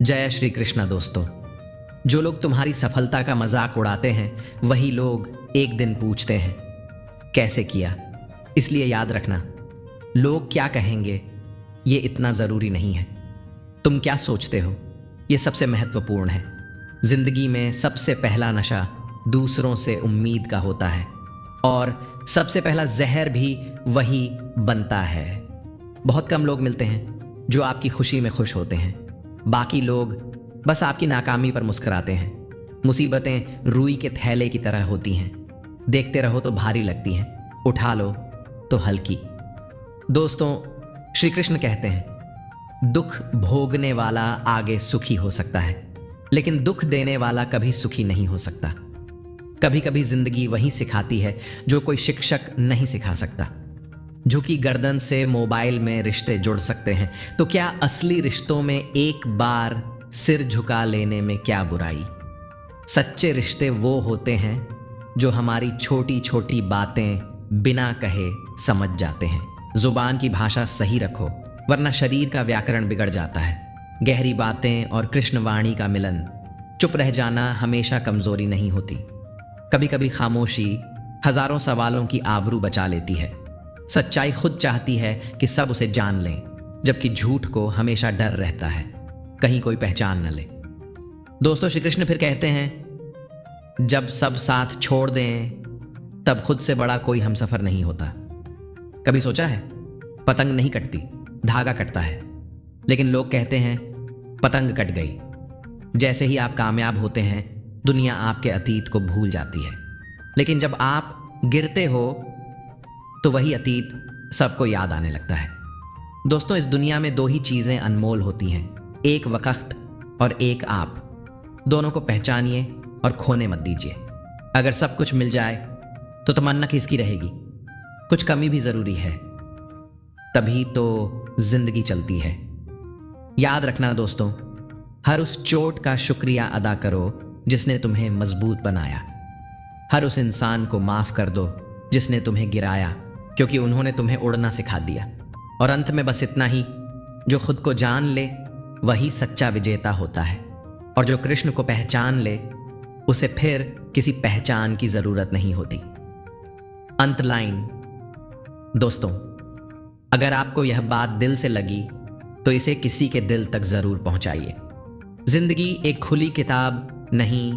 जय श्री कृष्णा दोस्तों। जो लोग तुम्हारी सफलता का मजाक उड़ाते हैं वही लोग एक दिन पूछते हैं कैसे किया। इसलिए याद रखना, लोग क्या कहेंगे ये इतना ज़रूरी नहीं है। तुम क्या सोचते हो ये सबसे महत्वपूर्ण है। जिंदगी में सबसे पहला नशा दूसरों से उम्मीद का होता है और सबसे पहला जहर भी वही बनता है। बहुत कम लोग मिलते हैं जो आपकी खुशी में खुश होते हैं। बाकी लोग बस आपकी नाकामी पर मुस्कुराते हैं। मुसीबतें रुई के थैले की तरह होती हैं, देखते रहो तो भारी लगती हैं, उठा लो तो हल्की। दोस्तों, श्री कृष्ण कहते हैं दुख भोगने वाला आगे सुखी हो सकता है, लेकिन दुख देने वाला कभी सुखी नहीं हो सकता। कभी कभी जिंदगी वही सिखाती है जो कोई शिक्षक नहीं सिखा सकता। झुकी गर्दन से मोबाइल में रिश्ते जुड़ सकते हैं, तो क्या असली रिश्तों में एक बार सिर झुका लेने में क्या बुराई। सच्चे रिश्ते वो होते हैं जो हमारी छोटी छोटी बातें बिना कहे समझ जाते हैं। जुबान की भाषा सही रखो, वरना शरीर का व्याकरण बिगड़ जाता है। गहरी बातें और कृष्णवाणी का मिलन। चुप रह जाना हमेशा कमजोरी नहीं होती। कभी कभी खामोशी हजारों सवालों की आबरू बचा लेती है। सच्चाई खुद चाहती है कि सब उसे जान लें, जबकि झूठ को हमेशा डर रहता है कहीं कोई पहचान न ले। दोस्तों, श्री कृष्ण फिर कहते हैं जब सब साथ छोड़ दें तब खुद से बड़ा कोई हमसफर नहीं होता। कभी सोचा है पतंग नहीं कटती, धागा कटता है, लेकिन लोग कहते हैं पतंग कट गई। जैसे ही आप कामयाब होते हैं दुनिया आपके अतीत को भूल जाती है, लेकिन जब आप गिरते हो तो वही अतीत सबको याद आने लगता है। दोस्तों, इस दुनिया में दो ही चीजें अनमोल होती हैं, एक वक्त और एक आप। दोनों को पहचानिए और खोने मत दीजिए। अगर सब कुछ मिल जाए तो तमन्ना किसकी रहेगी। कुछ कमी भी जरूरी है, तभी तो जिंदगी चलती है। याद रखना दोस्तों, हर उस चोट का शुक्रिया अदा करो जिसने तुम्हें मजबूत बनाया। हर उस इंसान को माफ कर दो जिसने तुम्हें गिराया, क्योंकि उन्होंने तुम्हें उड़ना सिखा दिया। और अंत में बस इतना ही, जो खुद को जान ले वही सच्चा विजेता होता है, और जो कृष्ण को पहचान ले उसे फिर किसी पहचान की जरूरत नहीं होती। अंत लाइन। दोस्तों, अगर आपको यह बात दिल से लगी तो इसे किसी के दिल तक जरूर पहुंचाइए। जिंदगी एक खुली किताब नहीं,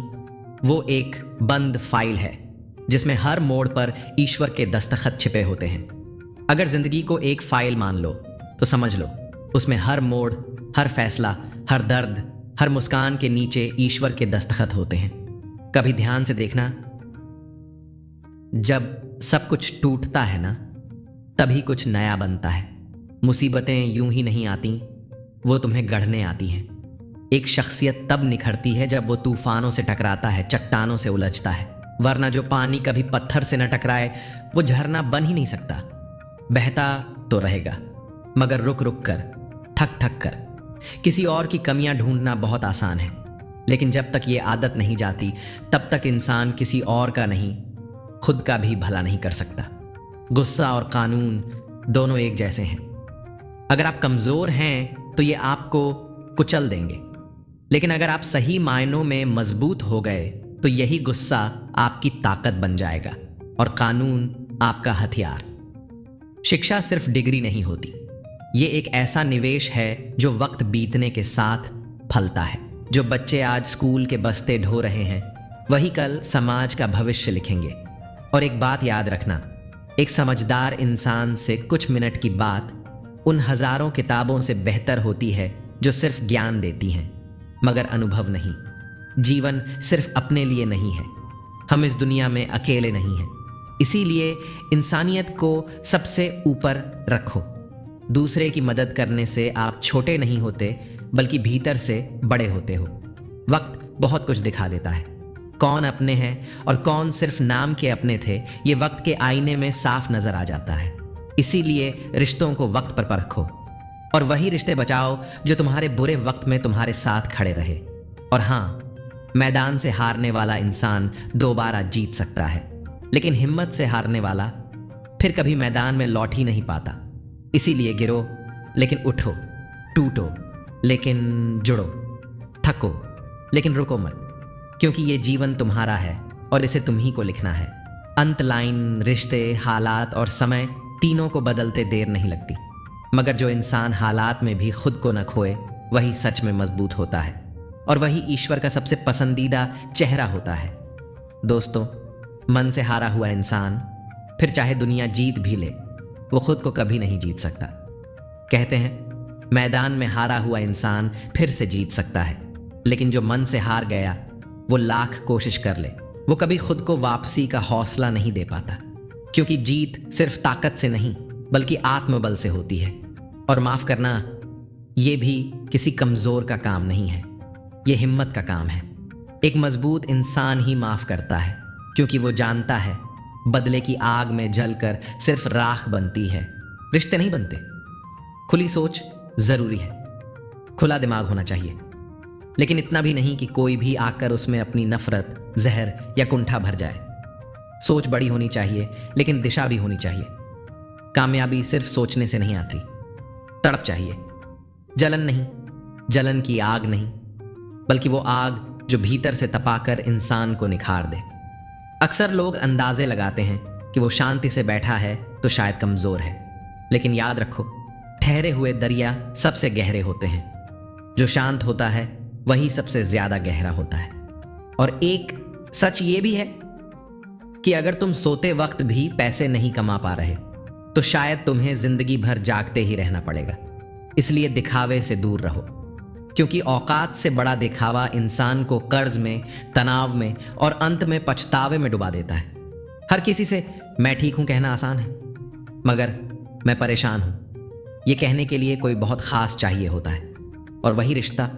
वो एक बंद फाइल है जिसमें हर मोड़ पर ईश्वर के दस्तखत छिपे होते हैं। अगर जिंदगी को एक फाइल मान लो तो समझ लो उसमें हर मोड़, हर फैसला, हर दर्द, हर मुस्कान के नीचे ईश्वर के दस्तखत होते हैं। कभी ध्यान से देखना, जब सब कुछ टूटता है ना, तभी कुछ नया बनता है। मुसीबतें यूं ही नहीं आती, वो तुम्हें गढ़ने आती हैं। एक शख्सियत तब निखरती है जब वो तूफानों से टकराता है, चट्टानों से उलझता है, वरना जो पानी कभी पत्थर से न टकराए वो झरना बन ही नहीं सकता। बहता तो रहेगा, मगर रुक रुक कर, थक थक कर। किसी और की कमियां ढूंढना बहुत आसान है, लेकिन जब तक ये आदत नहीं जाती तब तक इंसान किसी और का नहीं, खुद का भी भला नहीं कर सकता। गुस्सा और कानून दोनों एक जैसे हैं। अगर आप कमजोर हैं तो ये आपको कुचल देंगे, लेकिन अगर आप सही मायनों में मजबूत हो गए तो यही गुस्सा आपकी ताकत बन जाएगा और कानून आपका हथियार। शिक्षा सिर्फ डिग्री नहीं होती, ये एक ऐसा निवेश है जो वक्त बीतने के साथ फलता है। जो बच्चे आज स्कूल के बस्ते ढो रहे हैं वही कल समाज का भविष्य लिखेंगे। और एक बात याद रखना, एक समझदार इंसान से कुछ मिनट की बात उन हजारों किताबों से बेहतर होती है जो सिर्फ ज्ञान देती हैं मगर अनुभव नहीं। जीवन सिर्फ अपने लिए नहीं है, हम इस दुनिया में अकेले नहीं हैं। इसीलिए इंसानियत को सबसे ऊपर रखो। दूसरे की मदद करने से आप छोटे नहीं होते, बल्कि भीतर से बड़े होते हो। वक्त बहुत कुछ दिखा देता है, कौन अपने हैं और कौन सिर्फ नाम के अपने थे, ये वक्त के आईने में साफ नजर आ जाता है। इसीलिए रिश्तों को वक्त पर परखो और वही रिश्ते बचाओ जो तुम्हारे बुरे वक्त में तुम्हारे साथ खड़े रहे। और हाँ, मैदान से हारने वाला इंसान दोबारा जीत सकता है, लेकिन हिम्मत से हारने वाला फिर कभी मैदान में लौट ही नहीं पाता। इसीलिए गिरो लेकिन उठो, टूटो लेकिन जुड़ो। थको, लेकिन रुको मत, क्योंकि ये जीवन तुम्हारा है और इसे तुम ही को लिखना है। अंत लाइन, रिश्ते, हालात और समय तीनों को बदलते देर नहीं लगती, मगर जो इंसान हालात में भी खुद को न खोए वही सच में मजबूत होता है और वही ईश्वर का सबसे पसंदीदा चेहरा होता है। दोस्तों, मन से हारा हुआ इंसान फिर चाहे दुनिया जीत भी ले, वो खुद को कभी नहीं जीत सकता। कहते हैं मैदान में हारा हुआ इंसान फिर से जीत सकता है, लेकिन जो मन से हार गया वो लाख कोशिश कर ले, वो कभी खुद को वापसी का हौसला नहीं दे पाता। क्योंकि जीत सिर्फ ताकत से नहीं बल्कि आत्मबल से होती है। और माफ करना ये भी किसी कमजोर का काम नहीं है, ये हिम्मत का काम है। एक मजबूत इंसान ही माफ करता है, क्योंकि वो जानता है बदले की आग में जलकर सिर्फ राख बनती है, रिश्ते नहीं बनते। खुली सोच जरूरी है, खुला दिमाग होना चाहिए, लेकिन इतना भी नहीं कि कोई भी आकर उसमें अपनी नफरत, जहर या कुंठा भर जाए। सोच बड़ी होनी चाहिए, लेकिन दिशा भी होनी चाहिए। कामयाबी सिर्फ सोचने से नहीं आती, तड़प चाहिए। जलन नहीं, जलन की आग नहीं, बल्कि वो आग जो भीतर से तपाकर इंसान को निखार दे। अक्सर लोग अंदाजे लगाते हैं कि वो शांति से बैठा है तो शायद कमजोर है, लेकिन याद रखो, ठहरे हुए दरिया सबसे गहरे होते हैं। जो शांत होता है वही सबसे ज्यादा गहरा होता है। और एक सच ये भी है कि अगर तुम सोते वक्त भी पैसे नहीं कमा पा रहे तो शायद तुम्हें जिंदगी भर जागते ही रहना पड़ेगा। इसलिए दिखावे से दूर रहो, क्योंकि औकात से बड़ा दिखावा इंसान को कर्ज में, तनाव में और अंत में पछतावे में डुबा देता है। हर किसी से मैं ठीक हूं कहना आसान है, मगर मैं परेशान हूं ये कहने के लिए कोई बहुत खास चाहिए होता है। और वही रिश्ता,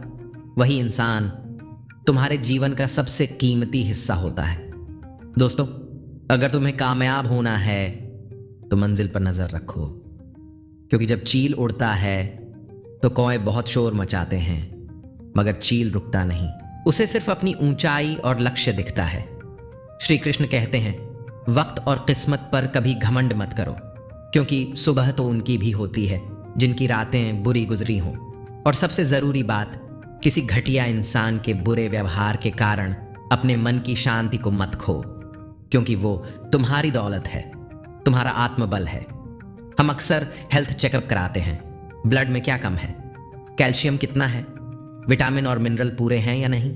वही इंसान तुम्हारे जीवन का सबसे कीमती हिस्सा होता है। दोस्तों, अगर तुम्हें कामयाब होना है तो मंजिल पर नजर रखो, क्योंकि जब चील उड़ता है तो कौए बहुत शोर मचाते हैं, मगर चील रुकता नहीं, उसे सिर्फ अपनी ऊंचाई और लक्ष्य दिखता है। श्री कृष्ण कहते हैं वक्त और किस्मत पर कभी घमंड मत करो, क्योंकि सुबह तो उनकी भी होती है जिनकी रातें बुरी गुजरी हों। और सबसे जरूरी बात, किसी घटिया इंसान के बुरे व्यवहार के कारण अपने मन की शांति को मत खो, क्योंकि वो तुम्हारी दौलत है, तुम्हारा आत्मबल है। हम अक्सर हेल्थ चेकअप कराते हैं, ब्लड में क्या कम है, कैल्शियम कितना है, विटामिन और मिनरल पूरे हैं या नहीं,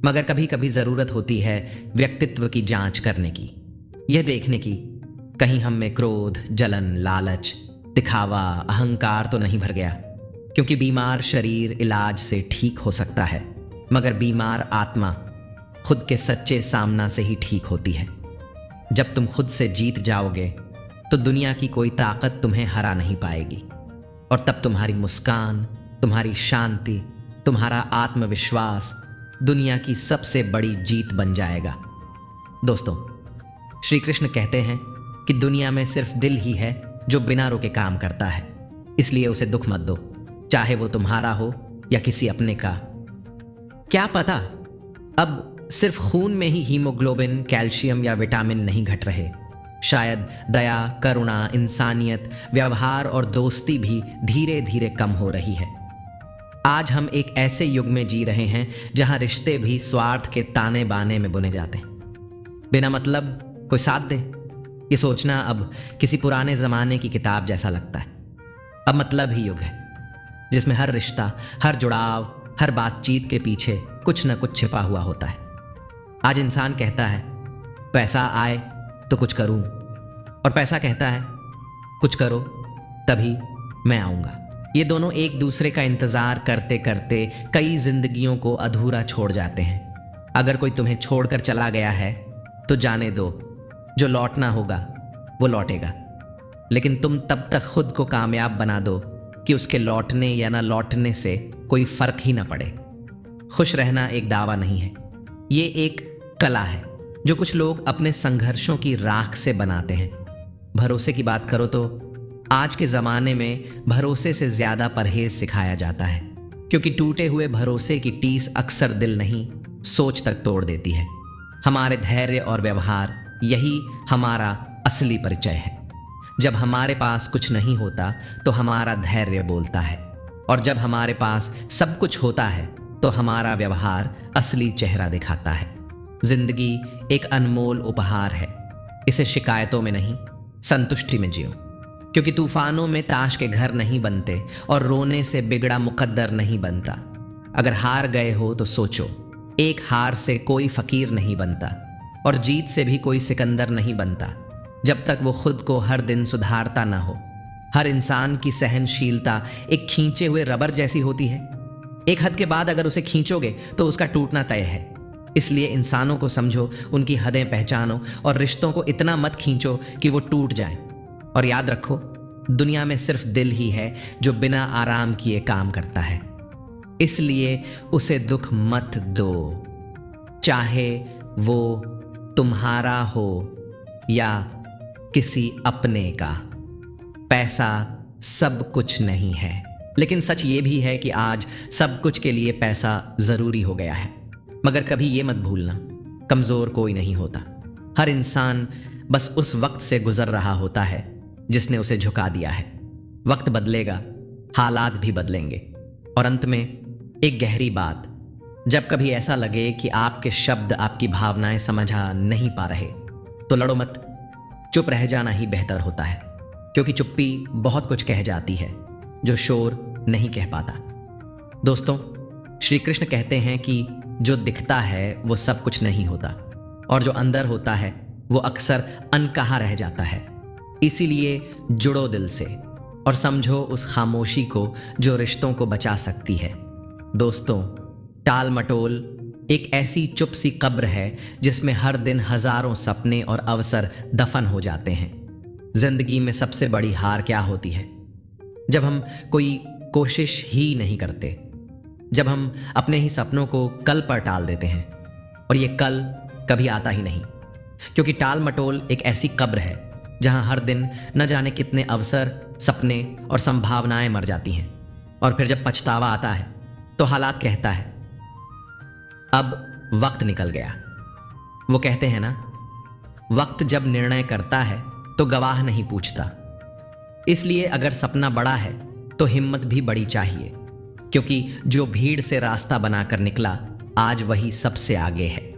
मगर कभी कभी जरूरत होती है व्यक्तित्व की जांच करने की, यह देखने की कहीं हम में क्रोध, जलन, लालच, दिखावा, अहंकार तो नहीं भर गया। क्योंकि बीमार शरीर इलाज से ठीक हो सकता है, मगर बीमार आत्मा खुद के सच्चे सामना से ही ठीक होती है। जब तुम खुद से जीत जाओगे तो दुनिया की कोई ताकत तुम्हें हरा नहीं पाएगी, और तब तुम्हारी मुस्कान, तुम्हारी शांति, तुम्हारा आत्मविश्वास दुनिया की सबसे बड़ी जीत बन जाएगा। दोस्तों, श्री कृष्ण कहते हैं कि दुनिया में सिर्फ दिल ही है जो बिना रुके काम करता है, इसलिए उसे दुख मत दो, चाहे वो तुम्हारा हो या किसी अपने का। क्या पता अब सिर्फ खून में ही हीमोग्लोबिन, कैल्शियम या विटामिन नहीं घट रहे, शायद दया, करुणा, इंसानियत, व्यवहार और दोस्ती भी धीरे धीरे कम हो रही है। आज हम एक ऐसे युग में जी रहे हैं जहां रिश्ते भी स्वार्थ के ताने बाने में बुने जाते हैं, बिना मतलब कोई साथ दे। ये सोचना अब किसी पुराने जमाने की किताब जैसा लगता है। अब मतलब ही युग है जिसमें हर रिश्ता, हर जुड़ाव, हर बातचीत के पीछे कुछ न कुछ छिपा हुआ होता है। आज इंसान कहता है पैसा आए तो कुछ करूं, और पैसा कहता है कुछ करो तभी मैं आऊंगा। ये दोनों एक दूसरे का इंतजार करते करते कई जिंदगियों को अधूरा छोड़ जाते हैं। अगर कोई तुम्हें छोड़कर चला गया है तो जाने दो, जो लौटना होगा वो लौटेगा, लेकिन तुम तब तक खुद को कामयाब बना दो कि उसके लौटने या ना लौटने से कोई फर्क ही ना पड़े। खुश रहना एक दावा नहीं है, ये एक कला है जो कुछ लोग अपने संघर्षों की राख से बनाते हैं। भरोसे की बात करो तो आज के ज़माने में भरोसे से ज़्यादा परहेज सिखाया जाता है, क्योंकि टूटे हुए भरोसे की टीस अक्सर दिल नहीं सोच तक तोड़ देती है। हमारे धैर्य और व्यवहार यही हमारा असली परिचय है। जब हमारे पास कुछ नहीं होता तो हमारा धैर्य बोलता है, और जब हमारे पास सब कुछ होता है तो हमारा व्यवहार असली चेहरा दिखाता है। जिंदगी एक अनमोल उपहार है, इसे शिकायतों में नहीं, संतुष्टि में जियो। क्योंकि तूफानों में ताश के घर नहीं बनते और रोने से बिगड़ा मुकद्दर नहीं बनता। अगर हार गए हो तो सोचो, एक हार से कोई फकीर नहीं बनता और जीत से भी कोई सिकंदर नहीं बनता, जब तक वो खुद को हर दिन सुधारता ना हो। हर इंसान की सहनशीलता एक खींचे हुए रबर जैसी होती है। एक हद के बाद अगर उसे खींचोगे तो उसका टूटना तय है। इसलिए इंसानों को समझो, उनकी हदें पहचानो और रिश्तों को इतना मत खींचो कि वो टूट जाएं। और याद रखो, दुनिया में सिर्फ दिल ही है जो बिना आराम किए काम करता है। इसलिए उसे दुख मत दो, चाहे वो तुम्हारा हो या किसी अपने का। पैसा सब कुछ नहीं है, लेकिन सच ये भी है कि आज सब कुछ के लिए पैसा जरूरी हो गया है। मगर कभी ये मत भूलना, कमजोर कोई नहीं होता। हर इंसान बस उस वक्त से गुजर रहा होता है जिसने उसे झुका दिया है। वक्त बदलेगा, हालात भी बदलेंगे। और अंत में एक गहरी बात, जब कभी ऐसा लगे कि आपके शब्द आपकी भावनाएं समझा नहीं पा रहे, तो लड़ो मत, चुप रह जाना ही बेहतर होता है। क्योंकि चुप्पी बहुत कुछ कह जाती है जो शोर नहीं कह पाता। दोस्तों, श्री कृष्ण कहते हैं कि जो दिखता है वो सब कुछ नहीं होता और जो अंदर होता है वो अक्सर अनकहा रह जाता है। इसीलिए जुड़ो दिल से और समझो उस खामोशी को जो रिश्तों को बचा सकती है। दोस्तों, टाल मटोल एक ऐसी चुप सी कब्र है जिसमें हर दिन हजारों सपने और अवसर दफन हो जाते हैं। जिंदगी में सबसे बड़ी हार क्या होती है? जब हम कोई कोशिश ही नहीं करते, जब हम अपने ही सपनों को कल पर टाल देते हैं और ये कल कभी आता ही नहीं। क्योंकि टाल मटोल एक ऐसी कब्र है जहां हर दिन न जाने कितने अवसर, सपने और संभावनाएं मर जाती हैं। और फिर जब पछतावा आता है तो हालात कहता है अब वक्त निकल गया। वो कहते हैं ना, वक्त जब निर्णय करता है तो गवाह नहीं पूछता। इसलिए अगर सपना बड़ा है तो हिम्मत भी बड़ी चाहिए, क्योंकि जो भीड़ से रास्ता बनाकर निकला आज वही सबसे आगे है।